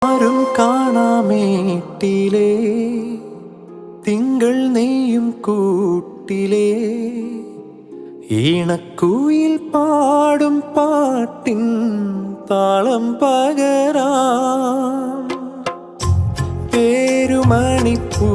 ആരും കാണാമേട്ടിലേ തിങ്കൾ നെയ്യും കൂട്ടിലേ ഈണക്കുയിൽ പാടും പാട്ടിൻ താളം പകരാം പേരുമണിപ്പൂ